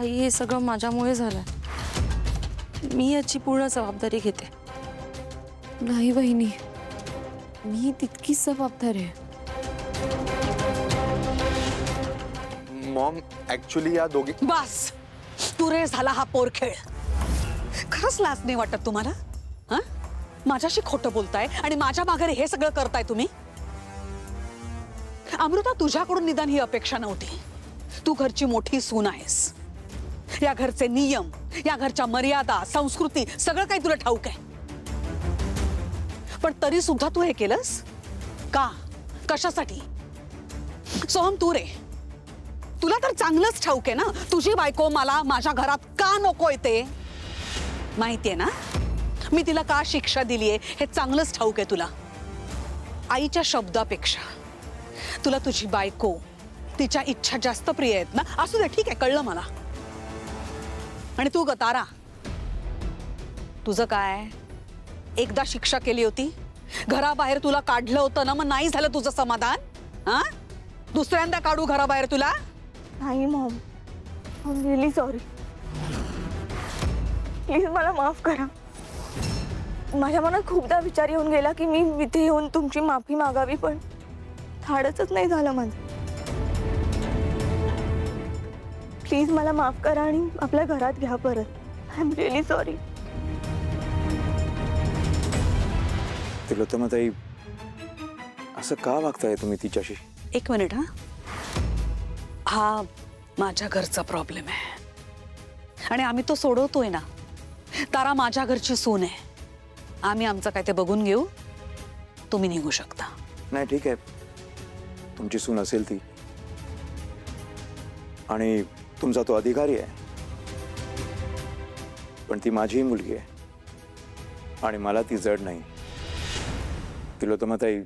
आई हे सगळं माझ्यामुळे झालंय. मी याची पूर्ण जबाबदारी घेते. नाही वहिनी, मी तितकीच जबाबदार आहे. मॉम ऍक्च्युली या दोघी बस पुरे झाला हा पोरखेळ. खरंच लाज नाही वाटत तुम्हाला? हा, माझ्याशी खोटं बोलताय आणि माझ्या माघारी हे सगळं करताय तुम्ही. अमृता, तुझ्याकडून निदान ही अपेक्षा नव्हती. तू घरची मोठी सून आहेस. या घरचे नियम, या घरच्या मर्यादा, संस्कृती सगळं काही तुला ठाऊक आहे. पण तरी सुद्धा तू हे केलंस का? कशासाठी? सोहम, तू रे, तुला तर चांगलंच ठाऊक आहे ना तुझी बायको मला माझ्या घरात का नकोय ते. माहितीये ना मी तिला का शिक्षा दिलीये हे चांगलंच ठाऊक आहे तुला. आईच्या शब्दापेक्षा तुला तुझी बायको, तिच्या इच्छा जास्त प्रिय आहेत ना. असू दे, ठीक आहे, कळलं मला. आणि तू ग तारा, तुझं काय? एकदा शिक्षा केली होती, घराबाहेर तुला काढलं होतं ना, मग नाही झालं तुझं समाधान? हा, दुसऱ्यांदा काढू घराबाहेर तुला? नाही Maugham, I am really sorry. Please मला माफ करा. माझ्या मनात खूपदा विचार येऊन गेला की मी इथे येऊन तुमची माफी मागावी, पण धाडसच नाही झालं माझं. प्लीज मला माफ करा आणि आपल्या घरात घ्या परत. I am really sorry. तिलोत्तमाताई, असं का वागताय तुम्ही तिच्याशी? एक मिनिट. हा माझ्या घरचा प्रॉब्लेम आहे आणि आम्ही तो सोडवतोय ना. तारा माझ्या घरची सून आहे. आम्ही आमचं काय ते बघून घेऊ. तुम्ही निघू शकता. नाही, ठीक आहे, तुमची सून असेल ती आणि तुमचा तो अधिकारी आहे, पण ती माझीही मुलगी आहे आणि मला ती जड नाही. तिलोत्तमाताई,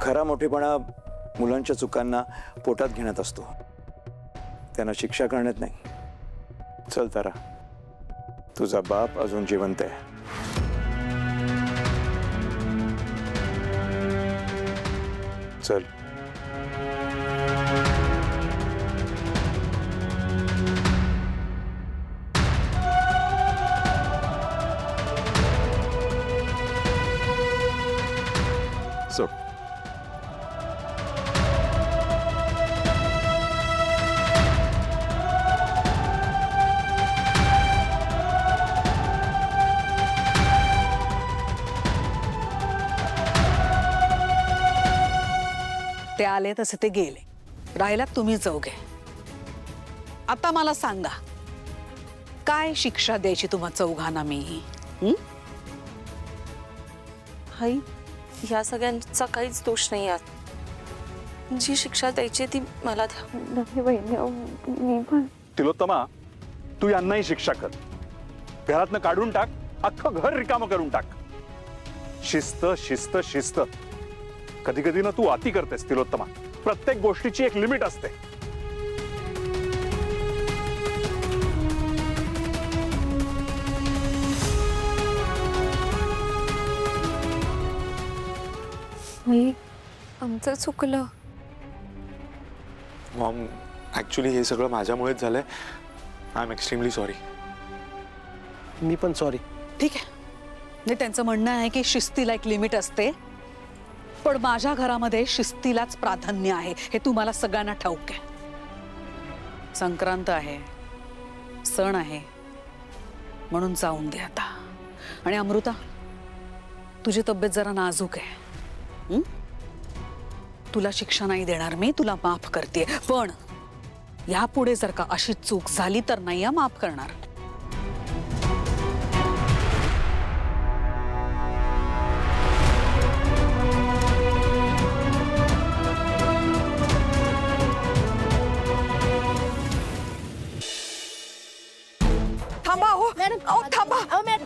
खरा मोठेपणा मुलांच्या चुकांना पोटात घेण्यात असतो, त्यांना शिक्षा करण्यात नाही. चल तारा, तुझा बाप अजून जिवंत आहे. चल. सोड. ते आले तसे ते गेले. राहिलात तुम्ही चौघे. आता मला सांगा, काय शिक्षा द्यायची तुम्हा चौघांना मी? आई, ह्या सगळ्यांचा काहीच दोष नाही यात. जी शिक्षा द्यायची ती मला द्या. नाही बहिणी, मी पण. तिलोत्तमा, तू यांनाही शिक्षा कर. घरातनं काढून टाक, अख्खं घर रिकामं करून टाक. शिस्त शिस्त शिस्त. कधी कधी ना तू अति करतेस तिलोत्तमा. प्रत्येक गोष्टीची एक लिमिट असते. आई, आमचं चुकलं. मॉम, ऍक्च्युली हे सगळं माझ्यामुळेच झालंय. I am extremely sorry. मी पण सॉरी. ठीक आहे. म्हणजे त्यांचं म्हणणं आहे की शिस्तीला एक लिमिट असते, पण माझ्या घरामध्ये शिस्तीलाच प्राधान्य आहे हे तुम्हाला सगळ्यांना ठाऊक आहे. संक्रांत आहे, सण आहे, म्हणून जाऊन दे आता. आणि अमृता, तुझी तब्येत जरा नाजूक आहे. तुला शिक्षा नाही देणार मी, तुला माफ करते. पण यापुढे जर का अशी चूक झाली तर नाही माफ करणार. थांबा हो, थांबा.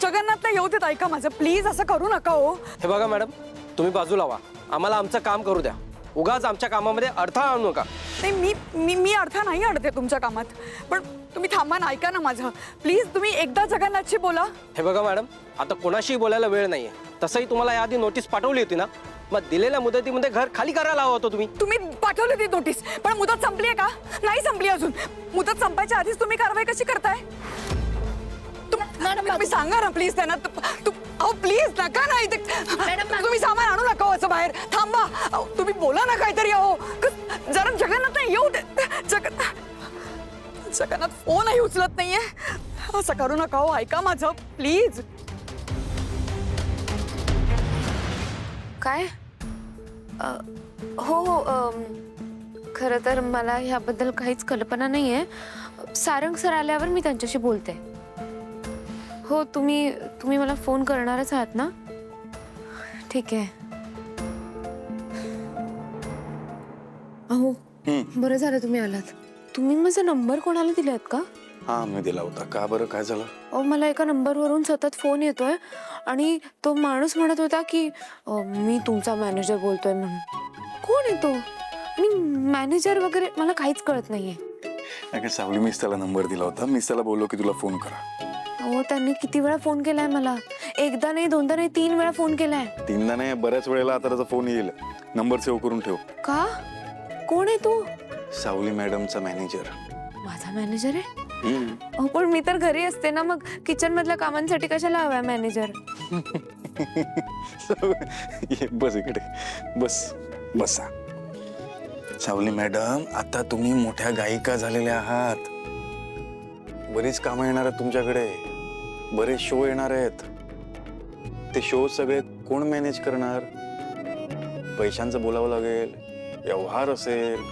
जगन्नाथला येऊ देत. ऐका माझं, प्लीज असं करू नका हो. हे बघा मॅडम, तुम्ही बाजूला व्हा. आम्हाला आमचं काम करू द्या. उगाच आमच्या कामामध्ये अडथळा आणू नका. नाही, मी अर्था नाही अडते तुमच्या कामात, पण तुम्ही थांबा ना. ऐका ना माझं प्लीज. तुम्ही एकदा जगन्नाथशी बोला. हे बघा मॅडम, आता कोणाशीही बोलायला वेळ नाहीये. तसंही तुम्हाला याआधी नोटीस पाठवली होती ना. मग दिलेल्या मुदतीमध्ये घर खाली करायला हवं होतं तुम्ही. तुम्ही पाठवली ती नोटीस, पण मुदत संपली आहे का? नाही संपली अजून. मुदत संपायच्या आधीच तुम्ही कारवाई कशी करताय? तुम्ही सांगा ना प्लीज त्यांना. प्लीज नका नाही तुम्ही सामान आणू नका असं बाहेर. थांबा. तुम्ही बोला ना काहीतरी. अहो जरा जगन्नाथ नाही येऊ दे. जगन्नाथ फोनही उचलत नाहीये. असं करू नका हो. ऐका माझं प्लीज. काय हो खरं तर मला ह्याबद्दल काहीच कल्पना नाही आहे. सारंग सर आल्यावर मी त्यांच्याशी बोलते. हो तुम्ही मला फोन करणारच आहात ना? ठीक आहे. अहो बरं झालं तुम्ही आलात. तुम्ही माझा नंबर कोणाला दिलात का? हा मी दिला होता. का बरं, काय झालं? अहो मला एका नंबरवरून सतत फोन येतोय आणि तो माणूस म्हणत होता की मी तुमचा मॅनेजर बोलतोय म्हणून. कोण आहे तो? आणि मॅनेजर वगैरे मला काहीच कळत नाहीये. अगं सावली, मीच त्याला नंबर दिला होता. मीच त्याला बोललो की तुला फोन करा. अहो त्यांनी किती वेळा फोन केलाय मला. एकदा नाही, दोनदा नाही, 3 वेळा फोन केलाय. तीनदा नाही, बऱ्याच वेळेला आता त्याचा फोन येईल. नंबर सेव्ह करून ठेव. का? कोण आहे तू? सावली मॅडमचा मॅनेजर. माझा मॅनेजर आहे? अहो पण मी तर घरी असते ना, मग किचन मधल्या कामांसाठी कशाला हवाय मॅनेजर? बस इकडे बस. बसा. सावली मॅडम, आता तुम्ही मोठ्या गायिका झालेल्या आहात. बरीच कामं येणार आहेत तुमच्याकडे. बरेच शो येणार आहेत. ते शो सगळे कोण मॅनेज करणार? पैशांचं बोलावं लागेल, व्यवहार असेल.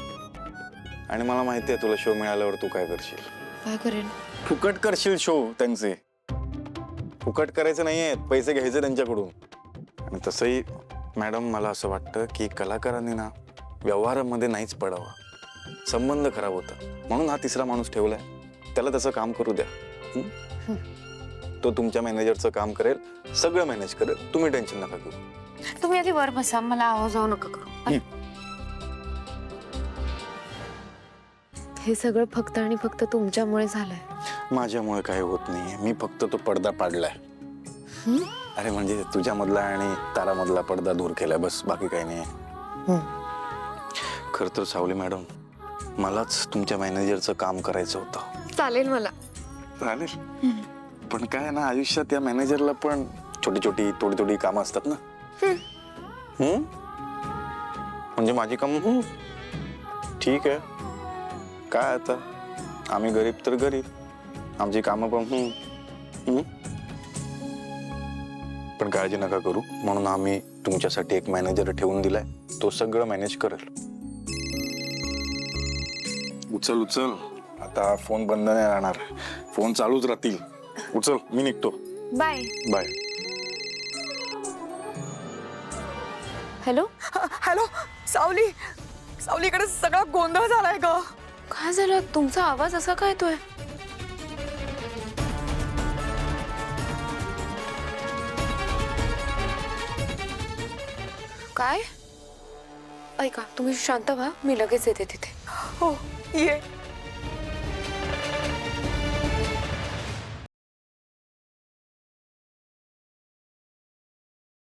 आणि मला माहिती आहे तुला शो मिळाल्यावर तू काय करशील. काय करेन? फुकट करशील शो त्यांचे. फुकट करायचे नाहीये, पैसे घ्यायचे त्यांच्याकडून. आणि तसंही मॅडम मला असं वाटतं की कलाकारांनी ना व्यवहारामध्ये नाहीच पडावं. संबंध खराब होतात. म्हणून हा तिसरा माणूस ठेवलाय. त्याला त्याचं काम करू द्या. तो तुमच्या मॅनेजरचं काम करेल, सगळं मॅनेज करेल. तुम्ही टेन्शन नका घेऊ. तुम्ही आधी वर बसा, मला आवाज जाऊ नका करू. हे सगळं फक्त आणि फक्त तुमच्यामुळे झालंय. माझ्यामुळे काय होत नाहीये. मी फक्त तो पडदा पाडलाय. अरे म्हणजे तुझ्यामधला आणि तारामधला पडदा दूर केलाय, बस. बाकी काही नाही. खर तर सावली मॅडम, मलाच तुमच्या मॅनेजरचं काम करायचं होतं. चालेल मला. चालेल. पण काय ना, आयुष्यात या मॅनेजरला पण छोटी छोटी थोडी थोडी कामं असतात ना. म्हणजे माझी काम ठीक आहे. काय आता, आम्ही गरीब तर गरीब. आमची कामं पण काळजी नका करू. म्हणून आम्ही तुमच्यासाठी एक मॅनेजर ठेवून दिलाय. तो सगळं मॅनेज करेल. उचल उचल. आता फोन बंद नाही राहणार. फोन चालूच राहतील. उचल, मी निघतो. Bye bye. हॅलो. हॅलो सावली. सावलीकडे सगळा गोंधळ झालाय ग. काय झालं? तुमचा आवाज असा काय येतोय? काय? ऐका, तुम्ही शांत व्हा. मी लगेच येते तिथे. हो ये.